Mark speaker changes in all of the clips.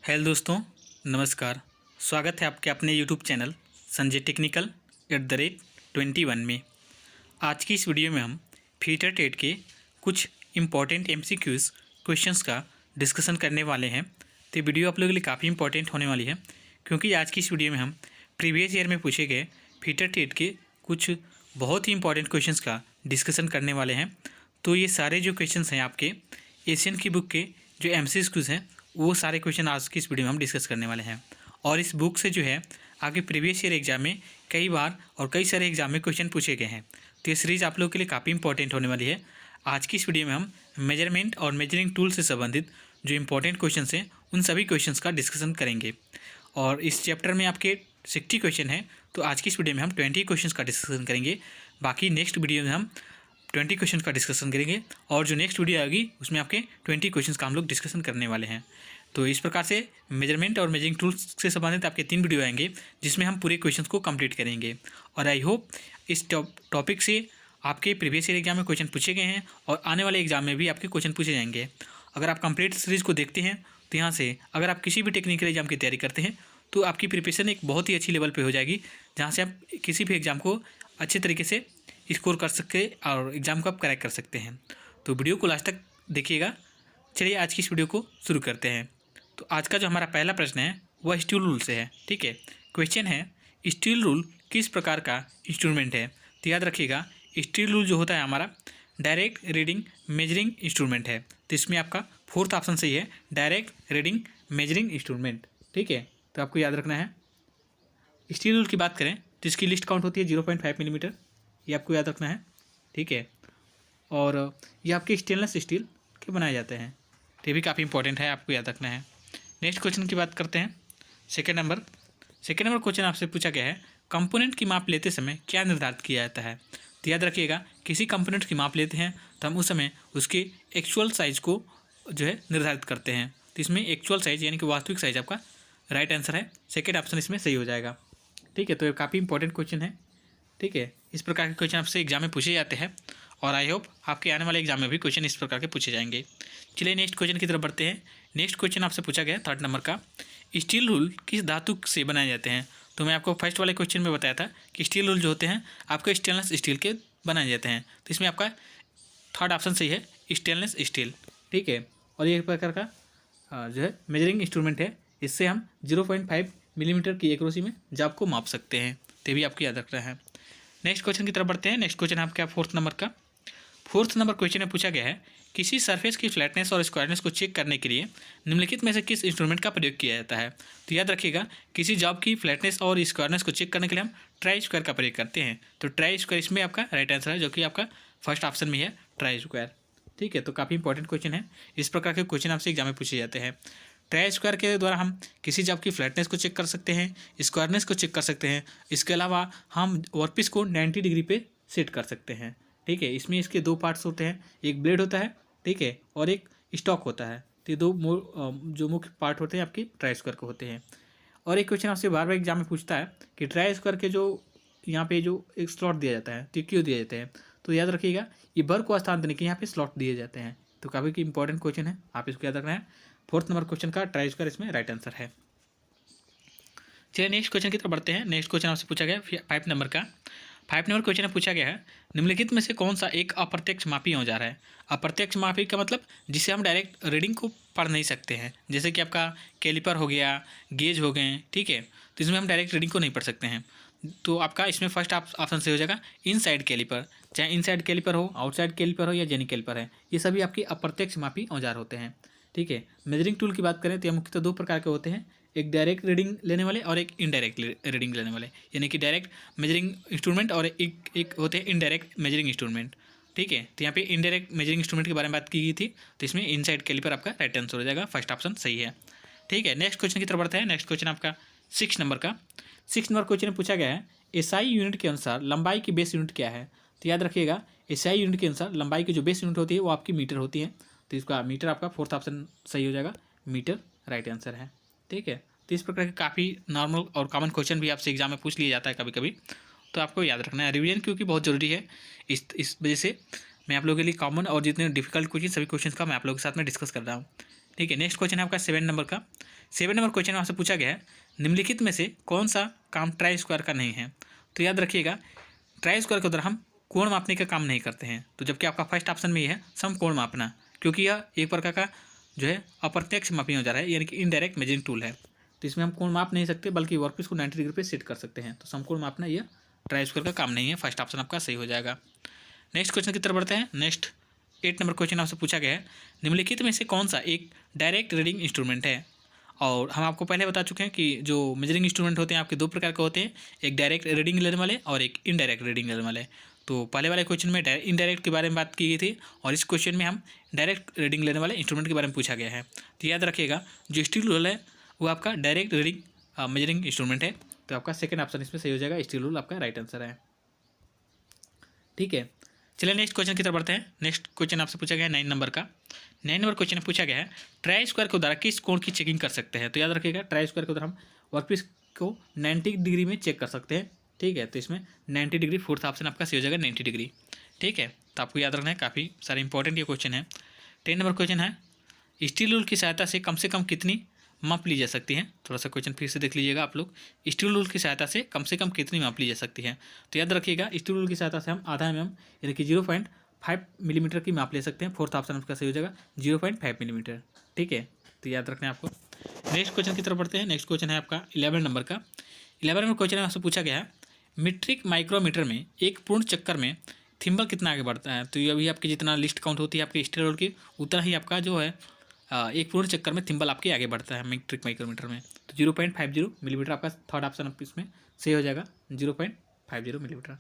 Speaker 1: Hello दोस्तों, नमस्कार। स्वागत है आपके अपने यूट्यूब चैनल संजय टेक्निकल @21 में। आज की इस वीडियो में हम फिटर टेट के कुछ इम्पॉर्टेंट MCQs क्वेश्चंस का डिस्कशन करने वाले हैं। तो ये वीडियो आप लोगों के लिए काफ़ी इंपॉर्टेंट होने वाली है, क्योंकि आज की इस वीडियो में हम प्रीवियस ईयर में पूछे गए फिटर टेट के कुछ बहुत ही इंपॉर्टेंट क्वेश्चंस का डिस्कशन करने वाले हैं। तो ये सारे जो क्वेश्चंस हैं आपके एशियन की बुक के जो MCQs हैं, वो सारे क्वेश्चन आज की इस वीडियो में हम डिस्कस करने वाले हैं। और इस बुक से जो है आपके प्रीवियस ईयर एग्जाम में कई बार और कई सारे एग्जाम में क्वेश्चन पूछे गए हैं। तो ये सीरीज़ आप लोगों के लिए काफ़ी इंपॉर्टेंट होने वाली है। आज की इस वीडियो में हम मेजरमेंट और मेजरिंग टूल से संबंधित जो इंपॉर्टेंट क्वेश्चन हैं उन सभी क्वेश्चंस का डिस्कशन करेंगे। और इस चैप्टर में आपके 60 क्वेश्चन हैं, तो आज की इस वीडियो में हम 20 क्वेश्चन का डिस्कशन करेंगे। बाकी नेक्स्ट वीडियो में हम 20 क्वेश्चन का डिस्कशन करेंगे, और जो नेक्स्ट वीडियो आएगी उसमें आपके 20 क्वेश्चन का हम लोग डिस्कशन करने वाले हैं। तो इस प्रकार से मेजरमेंट और मेजरिंग टूल्स से संबंधित आपके 3 वीडियो आएंगे, जिसमें हम पूरे क्वेश्चंस को कंप्लीट करेंगे। और आई होप इस टॉपिक से आपके प्रीवियस ईयर एग्जाम में क्वेश्चन पूछे गए हैं और आने वाले एग्जाम में भी आपके क्वेश्चन पूछे जाएंगे। अगर आप कंप्लीट सीरीज़ को देखते हैं तो यहाँ से अगर आप किसी भी टेक्निकल एग्जाम की तैयारी करते हैं तो आपकी प्रिपरेशन एक बहुत ही अच्छी लेवल पे हो जाएगी, जहाँ से आप किसी भी एग्ज़ाम को अच्छे तरीके से स्कोर कर सकते और एग्ज़ाम को आप क्रैक कर सकते हैं। तो वीडियो को लास्ट तक देखिएगा। चलिए आज की इस वीडियो को शुरू करते हैं। तो आज का जो हमारा पहला प्रश्न है वह स्टील रूल से है। ठीक है, क्वेश्चन है स्टील रूल किस प्रकार का इंस्ट्रूमेंट है। तो याद रखिएगा, स्टील रूल जो होता है हमारा डायरेक्ट रीडिंग मेजरिंग इंस्ट्रूमेंट है। तो इसमें आपका फोर्थ ऑप्शन सही है, डायरेक्ट रीडिंग मेजरिंग इंस्ट्रूमेंट। ठीक है, तो आपको याद रखना है। स्टील रूल की बात करें तो इसकी लिस्ट काउंट होती है 0.5 मिलीमीटर, ये आपको याद रखना है। ठीक है, और ये आपके स्टेनलेस स्टील के बनाए जाते हैं, तो ये भी काफ़ी इंपॉर्टेंट है, आपको याद रखना है। नेक्स्ट क्वेश्चन की बात करते हैं। सेकेंड नंबर क्वेश्चन आपसे पूछा गया है, कंपोनेंट की माप लेते समय क्या निर्धारित किया जाता है। तो याद रखिएगा, किसी कंपोनेंट की माप लेते हैं तो हम उस समय उसके एक्चुअल साइज़ को जो है निर्धारित करते हैं। तो इसमें एक्चुअल साइज़ यानी कि वास्तविक साइज़ आपका राइट आंसर है। सेकेंड ऑप्शन इसमें सही हो जाएगा। ठीक है, तो ये काफ़ी इंपॉर्टेंट क्वेश्चन है। ठीक है, इस प्रकार के क्वेश्चन आपसे एग्जाम में पूछे जाते हैं, और आई होप आपके आने वाले एग्जाम में भी क्वेश्चन इस प्रकार के पूछे जाएंगे। चलिए नेक्स्ट क्वेश्चन की तरफ बढ़ते हैं। नेक्स्ट क्वेश्चन आपसे पूछा गया थर्ड नंबर का, स्टील रूल किस धातु से बनाए जाते हैं। तो मैं आपको फर्स्ट वाले क्वेश्चन में बताया था कि स्टील रूल जो होते हैं आपके स्टेनलेस स्टील के बनाए जाते हैं। तो इसमें आपका थर्ड ऑप्शन सही है, स्टेनलेस स्टील। ठीक है, और ये एक प्रकार का जो है मेजरिंग इंस्ट्रूमेंट है, इससे हम 0.5 मिलीमीटर की एक्यूरेसी में जाब को माप सकते हैं। तो भी आपको याद रखना है। नेक्स्ट क्वेश्चन की तरफ बढ़ते हैं। नेक्स्ट क्वेश्चन आपका फोर्थ नंबर क्वेश्चन में पूछा गया है, किसी सरफेस की फ्लैटनेस और स्क्वायरनेस को चेक करने के लिए निम्नलिखित में से किस इंस्ट्रूमेंट का प्रयोग किया जाता है। तो याद रखिएगा, किसी जॉब की फ्लैटनेस और स्क्वायरनेस को चेक करने के लिए हम ट्राई स्क्वायर का प्रयोग करते हैं। तो ट्राई स्क्वायर इसमें आपका राइट आंसर है, जो कि आपका फर्स्ट ऑप्शन में है, ट्राई स्क्वायर। ठीक है, तो काफ़ी इंपॉर्टेंट क्वेश्चन है। इस प्रकार के क्वेश्चन आपसे एग्जाम में पूछे जाते हैं। ट्राई स्क्वायर के द्वारा हम किसी जॉब की फ्लैटनेस को चेक कर सकते हैं, स्क्वायरनेस को चेक कर सकते हैं। इसके अलावा हम वर्कपीस को 90 डिग्री पे सेट कर सकते हैं। ठीक है, इसमें इसके 2 पार्ट्स होते हैं, एक ब्लेड होता है, ठीक है, और एक स्टॉक होता है। तो ये 2 जो मुख्य पार्ट होते हैं आपके ट्राई स्क्वायर के होते हैं। और एक क्वेश्चन आपसे बार बार एग्जाम में पूछता है कि ट्राई स्क्वायर के जो यहाँ पे जो एक स्लॉट दिया जाता है तो क्यों दिए जाते हैं। तो याद रखिएगा, ये बर को स्थान देने के यहाँ पे स्लॉट दिए जाते हैं। तो काफ़ी इंपॉर्टेंट क्वेश्चन है, आप इसको याद रखना है। फोर्थ नंबर क्वेश्चन का ट्राई स्क्वायर इसमें राइट आंसर है। चलिए नेक्स्ट क्वेश्चन की तरफ बढ़ते हैं। नेक्स्ट क्वेश्चन आपसे पूछा गया 5 नंबर क्वेश्चन में पूछा गया है, निम्नलिखित में से कौन सा एक अप्रत्यक्ष मापी औजार है। अप्रत्यक्ष मापी का मतलब जिसे हम डायरेक्ट रीडिंग को पढ़ नहीं सकते हैं, जैसे कि आपका कैलिपर हो गया, गेज हो गए। ठीक है, तो इसमें हम डायरेक्ट रीडिंग को नहीं पढ़ सकते हैं। तो आपका इसमें फर्स्ट ऑप्शन से हो जाएगा इनसाइड कैलिपर। चाहे इनसाइड कैलिपर हो, आउटसाइड कैलिपर हो या जेनी कैलिपर है, ये सभी आपके अप्रत्यक्ष मापी औजार होते हैं। ठीक है, मेजरिंग टूल की बात करें तो ये मुख्यतः 2 प्रकार के होते हैं, एक डायरेक्ट रीडिंग लेने वाले और एक इनडायरेक्ट रीडिंग लेने वाले, यानी कि डायरेक्ट मेजरिंग इंस्ट्रूमेंट और एक होते हैं इनडायरेक्ट मेजरिंग इंस्ट्रूमेंट। ठीक है, तो यहाँ पे इनडायरेक्ट मेजरिंग इंस्ट्रूमेंट के बारे में बात की गई थी, तो इसमें इनसाइड कैलिपर आपका राइट आंसर हो जाएगा, फर्स्ट ऑप्शन सही है। ठीक है, नेक्स्ट क्वेश्चन की तरफ बढ़ते हैं। नेक्स्ट क्वेश्चन आपका 6 नंबर क्वेश्चन में पूछा गया है, एसआई यूनिट के अनुसार लंबाई की बेस यूनिट क्या है। तो याद रखिएगा, एसआई यूनिट के अनुसार लंबाई की जो बेस यूनिट होती है वो आपकी मीटर होती है। तो इसका मीटर आपका फोर्थ ऑप्शन सही हो जाएगा, मीटर राइट आंसर है। ठीक है, तो इस प्रकार के काफ़ी नॉर्मल और कॉमन क्वेश्चन भी आपसे एग्जाम में पूछ लिया जाता है कभी कभी, तो आपको याद रखना है। रिवीजन क्योंकि बहुत ज़रूरी है, इस वजह से मैं आप लोगों के लिए कॉमन और जितने डिफिकल्ट क्वेश्चन सभी क्वेश्चन का मैं आप लोगों के साथ में डिस्कस कर रहा हूँ। ठीक है, नेक्स्ट क्वेश्चन है आपका 7 नंबर 7 नंबर क्वेश्चन में आपसे पूछा गया है निम्नलिखित में से कौन सा काम ट्राई स्क्वायर का नहीं है। तो याद रखिएगा ट्राई स्क्वायर के द्वारा हम कोण मापने का काम नहीं करते हैं, तो जबकि आपका फर्स्ट ऑप्शन में ये है समकोण मापना, क्योंकि यह एक प्रकार का जो है अप्रत्यक्ष मापी औजार है, यानी कि इनडायरेक्ट मेजरिंग टूल है। तो इसमें हम कोण माप नहीं सकते बल्कि वर्कपीस को 90 डिग्री पे सेट कर सकते हैं। तो समकोण मापना यह ट्राई स्क्वायर का काम नहीं है। फर्स्ट ऑप्शन आपका सही हो जाएगा। नेक्स्ट क्वेश्चन की तरफ बढ़ते हैं। नेक्स्ट 8 नंबर क्वेश्चन आपसे पूछा गया है निम्नलिखित में से कौन सा एक डायरेक्ट रीडिंग इंस्ट्रूमेंट है। और हम आपको पहले बता चुके हैं कि जो मेजरिंग इंस्ट्रूमेंट होते हैं आपके दो प्रकार के होते हैं, एक डायरेक्ट रीडिंग लेने वाले और एक इनडायरेक्ट रीडिंग लेने वाले। तो पहले वाले क्वेश्चन में इनडायरेक्ट के बारे में बात की गई थी और इस क्वेश्चन में हम डायरेक्ट रीडिंग लेने वाले इंस्ट्रूमेंट के बारे में पूछा गया है। तो याद रखिएगा जो स्टील रूल है वो आपका डायरेक्ट रीडिंग मेजरिंग इंस्ट्रूमेंट है। तो आपका सेकंड ऑप्शन इसमें सही हो जाएगा, स्टील रूल आपका राइट आंसर है। ठीक है, चलिए नेक्स्ट क्वेश्चन की तरफ बढ़ते हैं। नेक्स्ट क्वेश्चन आपसे पूछा गया है 9 नंबर का। 9 नंबर क्वेश्चन में पूछा गया है ट्राई स्क्वायर के द्वारा किस कोण की चेकिंग कर सकते हैं। तो याद रखिएगा ट्राई स्क्वायर के द्वारा हम वर्कपीस को 90 डिग्री में चेक कर सकते हैं। ठीक है, तो इसमें 90 डिग्री फोर्थ ऑप्शन आपका सही हो जाएगा 90 डिग्री। ठीक है, तो आपको याद रखना है, काफ़ी सारे इंपॉर्टेंट ये क्वेश्चन है। 10 नंबर क्वेश्चन है स्टील रूल की सहायता से कम कितनी माप ली जा सकती है। थोड़ा सा क्वेश्चन फिर से देख लीजिएगा आप लोग। स्टील रूल की सहायता से कम कितनी माप ली जा सकती है। तो याद रखिएगा स्टील रूल की सहायता से हम आधा mm यानी कि 0.5 मिलीमीटर की माप ले सकते हैं। फोर्थ ऑप्शन आपका सही हो जाएगा 0.5 मिलीमीटर। ठीक है, तो याद रखना है आपको। नेक्स्ट क्वेश्चन की तरफ बढ़ते हैं। नेक्स्ट क्वेश्चन है आपका 11 नंबर का। 11 नंबर क्वेश्चन में आपसे पूछा गया है मीट्रिक माइक्रोमीटर में एक पूर्ण चक्कर में थिम्बल कितना आगे बढ़ता है। तो ये अभी आपकी जितना लिस्ट काउंट होती है आपके स्टील रूल की, उतना ही आपका जो है एक पूर्ण चक्कर में थिम्बल आपके आगे बढ़ता है मीट्रिक माइक्रोमीटर में। तो 0.50 मिलीमीटर आपका थर्ड ऑप्शन इसमें सही हो जाएगा 0.50 मिलीमीटर।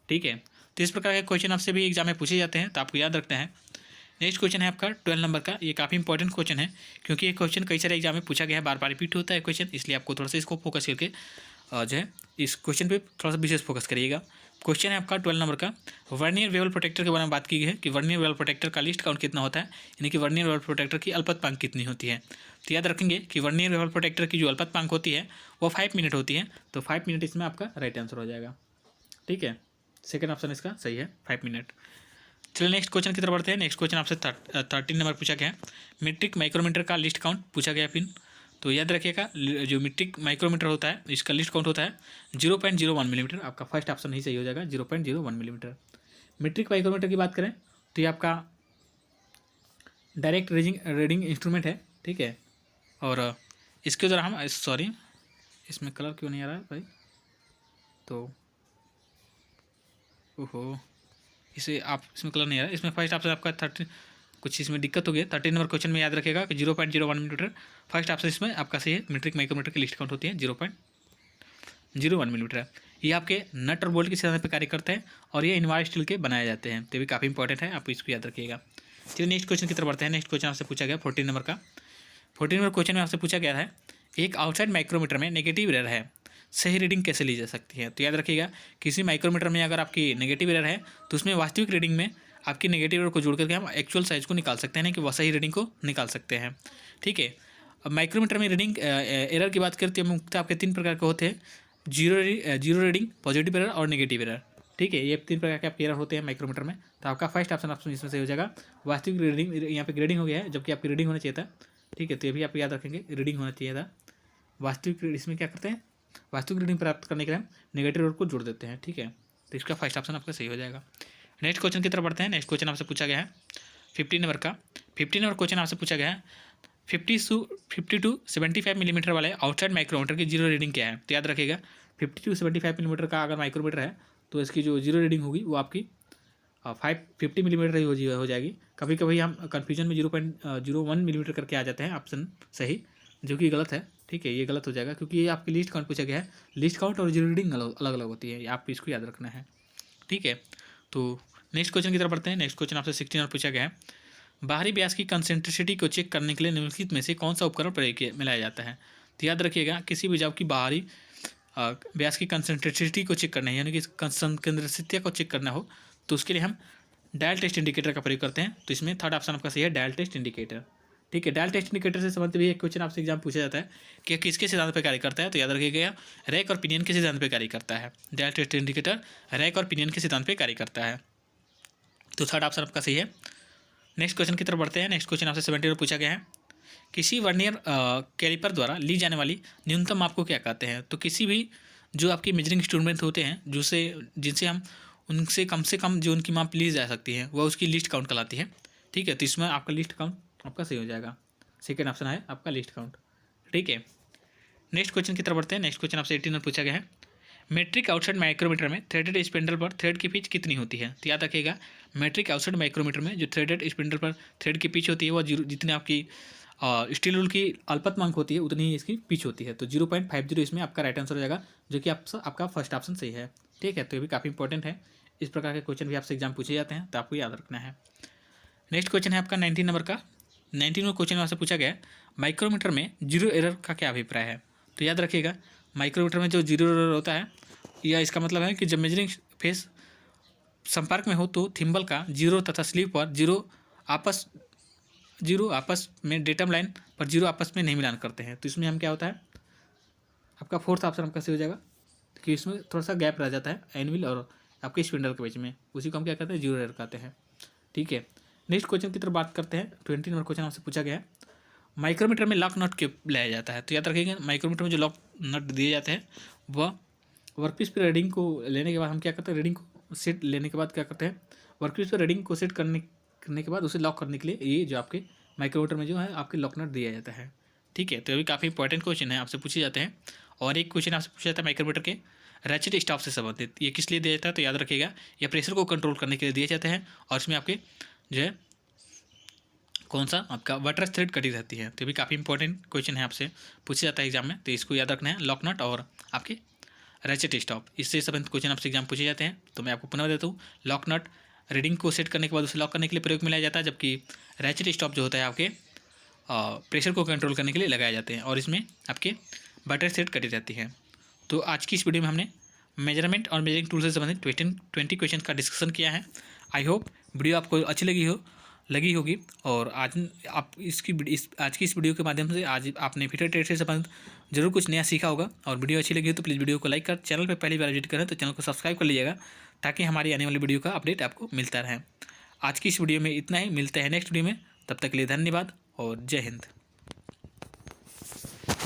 Speaker 1: ठीक है, तो इस प्रकार के क्वेश्चन आपसे भी एग्जाम में पूछे जाते हैं, तो आपको याद रखना है। नेक्स्ट क्वेश्चन है आपका 12 नंबर का। ये काफ़ी इंपॉर्टेंट क्वेश्चन है क्योंकि ये क्वेश्चन कई सारे एग्जाम में पूछा गया है, बार बार रिपीट होता है क्वेश्चन, इसलिए आपको थोड़ा सा इसको फोकस करके जो है इस क्वेश्चन पे थोड़ा सा विशेष फोकस करिएगा। क्वेश्चन है आपका 12 नंबर का। वर्नियर वेवल प्रोटेक्टर के बारे में बात की गई है कि वर्नियर वेवल प्रोटेक्टर का लिस्ट काउंट कितना होता है, यानी कि वर्नियर वेवल प्रोटेक्टर की अल्पतमांक कितनी होती है। तो याद रखेंगे कि वर्नियर वेवल प्रोटेक्टर की जो अल्पतमांक होती है वो 5 मिनट होती है। तो 5 मिनट इसमें आपका राइट आंसर हो जाएगा। ठीक है, सेकेंड ऑप्शन इसका सही है 5 मिनट। चलिए नेक्स्ट क्वेश्चन की तरफ बढ़ते हैं। नेक्स्ट क्वेश्चन आपसे 13 नंबर पूछा गया है मीट्रिक माइक्रोमीटर का लिस्ट काउंट पूछा गया फिर। तो याद रखिएगा जो मीट्रिक माइक्रोमीटर होता है इसका लिस्ट काउंट होता है 0.01 मिलीमीटर। आपका फर्स्ट ऑप्शन ही सही हो जाएगा 0.01 मिलीमीटर। मीट्रिक माइक्रोमीटर की बात करें तो ये आपका डायरेक्ट रीडिंग इंस्ट्रूमेंट है। ठीक है, और इसके द्वारा हम सॉरी इसमें कलर क्यों नहीं आ रहा है भाई, तो ओहो इसे आप इसमें कलर नहीं आ रहा है। इसमें फर्स्ट ऑप्शन आपका 30 कुछ इसमें दिक्कत हो गई। 13 नंबर क्वेश्चन में याद रखेगा कि 0.01 मिलीमीटर फर्स्ट ऑप्शन इसमें आपका सही है। मीट्रिक माइक्रोमीटर की लिस्ट काउंट होती है 0.01 मिलीमीटर। ये आपके नट और बोल्ट के सिद्धांत पर कार्य करते हैं और ये इनवार स्टील के बनाए जाते हैं। तो भी काफ़ी इंपॉर्टेंट है, आप इसको याद रखिएगा। चलिए नेक्स्ट क्वेश्चन की तरफ बढ़ते हैं। नेक्स्ट क्वेश्चन आपसे पूछा गया 14 नंबर का। 14 नंबर क्वेश्चन में आपसे पूछा गया है एक आउटसाइड माइक्रोमीटर में नेगेटिव एरर है, सही रीडिंग कैसे ली जा सकती है। तो याद रखिएगा किसी माइक्रोमीटर में अगर आपकी नेगेटिव एरर है तो उसमें वास्तविक रीडिंग में आपकी नेगेटिव एरर को जोड़ करके हम एक्चुअल साइज को निकाल सकते हैं, कि वह सही रीडिंग को निकाल सकते हैं। ठीक है, अब माइक्रोमीटर में रीडिंग एरर की बात करते हैं मुख्यतः आपके 3 प्रकार के होते हैं, जीरो रीडिंग, पॉजिटिव एरर और नेगेटिव एरर। ठीक है, ये 3 प्रकार के आपके एरर होते हैं माइक्रोमीटर में। तो आपका फर्स्ट ऑप्शन इसमें सही हो जाएगा वास्तविक रीडिंग। यहाँ पे ग्रेडिंग हो गया है जबकि आपकी रीडिंग होना चाहिए था। ठीक है, तो ये भी आप याद रखेंगे रीडिंग होना चाहिए था। वास्तविक इसमें क्या करते हैं, वास्तविक रीडिंग प्राप्त करने के लिए हम नेगेटिव एरर को जोड़ देते हैं। ठीक है, तो इसका फर्स्ट ऑप्शन आपका सही हो जाएगा। नेक्स्ट क्वेश्चन की तरफ बढ़ते हैं। नेक्स्ट क्वेश्चन आपसे पूछा गया है 15 नंबर का। 15 नंबर क्वेश्चन आपसे पूछा गया है 50 to 75 मिलीमीटर वाले आउटसाइड माइक्रोमीटर की जीरो रीडिंग क्या है। तो याद रखिएगा 50 to 75 मिलीमीटर का अगर माइक्रोमीटर है तो इसकी जो जीरो रीडिंग होगी वो आपकी 50 मिलीमीटर ही हो जाएगी। कभी कभी हम कन्फ्यूजन में 0.01 मिलीमीटर करके आ जाते हैं ऑप्शन सही, जो कि गलत है। ठीक है, ये गलत हो जाएगा क्योंकि ये आपकी लिस्ट काउंट पूछा गया है। लिस्ट काउंट और जीरो रीडिंग अलग अलग होती है, आप इसको याद रखना है। ठीक है, तो नेक्स्ट क्वेश्चन की तरफ बढ़ते हैं। नेक्स्ट क्वेश्चन आपसे 16 और पूछा गया है बाहरी व्यास की कंसेंट्रिसिटी को चेक करने के लिए निम्नलिखित में से कौन सा उपकरण प्रयोग में लाया जाता है। तो याद रखिएगा किसी भी जाव की बाहरी व्यास की कंसेंट्रिसिटी को चेक करना है, यानी कि केंद्रस्थितिया को चेक करना हो तो उसके लिए हम डायल टेस्ट इंडिकेटर का प्रयोग करते हैं। तो इसमें थर्ड ऑप्शन आपका सही है डायल टेस्ट इंडिकेटर। ठीक है, डायल टेस्ट इंडिकेटर से संबंधित भी एक क्वेश्चन आपसे एग्जाम पूछा जाता है कि किसके सिद्धांत पर कार्य करता है। तो याद रखिएगा रैक और पिनियन के सिद्धांत पर कार्य करता है। डायल टेस्ट इंडिकेटर रैक और पिनियन के सिद्धांत पर कार्य करता है। तो थर्ड ऑप्शन आपका सही है। नेक्स्ट क्वेश्चन की तरफ बढ़ते हैं। नेक्स्ट क्वेश्चन आपसे 17 में पूछा गया है किसी वर्नियर कैलिपर द्वारा ली जाने वाली न्यूनतम माप को क्या कहते हैं? तो किसी भी जो आपके मेजरिंग इंस्ट्रूमेंट होते हैं जिनसे हम उनसे कम से कम जो उनकी माप ली जा सकती है वह उसकी लीस्ट काउंट कहलाती है। ठीक है, तो इसमें आपका लीस्ट काउंट आपका सही हो जाएगा। सेकेंड ऑप्शन है आपका लीस्ट काउंट। ठीक है, नेक्स्ट क्वेश्चन की तरफ बढ़ते हैं। नेक्स्ट क्वेश्चन आपसे 18 में पूछा गया है, मेट्रिक आउटसाइड माइक्रोमीटर में थ्रेडेड स्पिंडल पर थ्रेड की पिच कितनी होती है? तो याद रखिएगा, मेट्रिक आउटसाइड माइक्रोमीटर में जो थ्रेडेड स्पिंडल पर थ्रेड की पिच होती है वह जितनी आपकी स्टील रूल की अल्पतमांक होती है उतनी ही इसकी पिच होती है। तो 0.50 इसमें आपका राइट आंसर हो जाएगा, जो कि आपका फर्स्ट ऑप्शन सही है। ठीक है, तो ये भी काफ़ी इंपॉर्टेंट है। इस प्रकार के क्वेश्चन भी आपसे एग्जाम पूछे जाते हैं, तो आपको याद रखना है। नेक्स्ट क्वेश्चन है आपका 19 नंबर का। 19 क्वेश्चन में आपसे पूछा गया है, माइक्रोमीटर में जीरो एरर का क्या अभिप्राय है? तो याद रखिएगा, माइक्रोमीटर में जो जीरो एरर होता है या इसका मतलब है कि जब मेजरिंग फेस संपर्क में हो तो थिम्बल का जीरो तथा स्लीव पर जीरो आपस में डेटम लाइन पर जीरो आपस में नहीं मिलान करते हैं। तो इसमें हम क्या होता है, आपका फोर्थ ऑप्शन आपका सही हो जाएगा कि इसमें थोड़ा सा गैप रह जाता है एनविल और आपके स्पिंडल के बीच में, उसी को हम क्या कहते हैं, जीरो एरर कहते हैं। ठीक है, नेक्स्ट क्वेश्चन की तरफ बात करते हैं। 20 नंबर क्वेश्चन आपसे पूछा गया है, माइक्रोमीटर में लॉक नट क्यों लाया जाता है? तो याद रखिएगा, माइक्रोमीटर में जो लॉक नट दिए जाते हैं वह वर्कपीस पर रीडिंग को लेने के बाद हम क्या करते हैं, रीडिंग को सेट लेने के बाद क्या करते हैं, वर्कपीस पर रीडिंग को सेट करने के बाद उसे लॉक करने के लिए ये जो आपके माइक्रोमीटर में जो है आपके लॉक नट दिया जाता है। ठीक है, तो ये भी काफ़ी इंपॉर्टेंट क्वेश्चन है, आपसे पूछे जाते हैं। और एक क्वेश्चन आपसे पूछा जाता है माइक्रोमीटर के रैचेट स्टॉप से संबंधित, ये किस लिए दिया जाता है? तो याद रखिएगा, ये प्रेशर को कंट्रोल करने के लिए दिए जाते हैं और इसमें आपके जो है कौन सा आपका वाटर थ्रेड कटी रहती है। तो ये भी काफ़ी इंपॉर्टेंट क्वेश्चन है, आपसे पूछा जाता है एग्जाम में, तो इसको याद रखना है, लॉक नट और आपके रैचेट स्टॉप, इससे संबंधित क्वेश्चन आपसे एग्जाम पूछे जाते हैं। तो मैं आपको पुनः देता हूँ, लॉक नट रीडिंग को सेट करने के बाद उसे लॉक करने के लिए प्रयोग में लाया जाता है, जबकि रैचेट स्टॉप जो होता है आपके प्रेशर को कंट्रोल करने के लिए लगाए जाते हैं और इसमें आपके बटर थ्रेड कटी रहती है। तो आज की इस वीडियो में हमने मेजरमेंट और मेजरिंग टूल से संबंधित 20 क्वेश्चन का डिस्कशन किया है। आई होप वीडियो आपको अच्छी लगी होगी और आज आप आज की इस वीडियो के माध्यम से आज आपने फिटर ट्रेड से संबंधित जरूर कुछ नया सीखा होगा। और वीडियो अच्छी लगी हो तो प्लीज़ वीडियो को लाइक कर, चैनल पर पहली बार विजिट करें तो चैनल को सब्सक्राइब कर लीजिएगा, ताकि हमारी आने वाली वीडियो का अपडेट आपको मिलता रहे। आज की इस वीडियो में इतना ही, मिलते हैं नेक्स्ट वीडियो में, तब तक के लिए धन्यवाद और जय हिंद।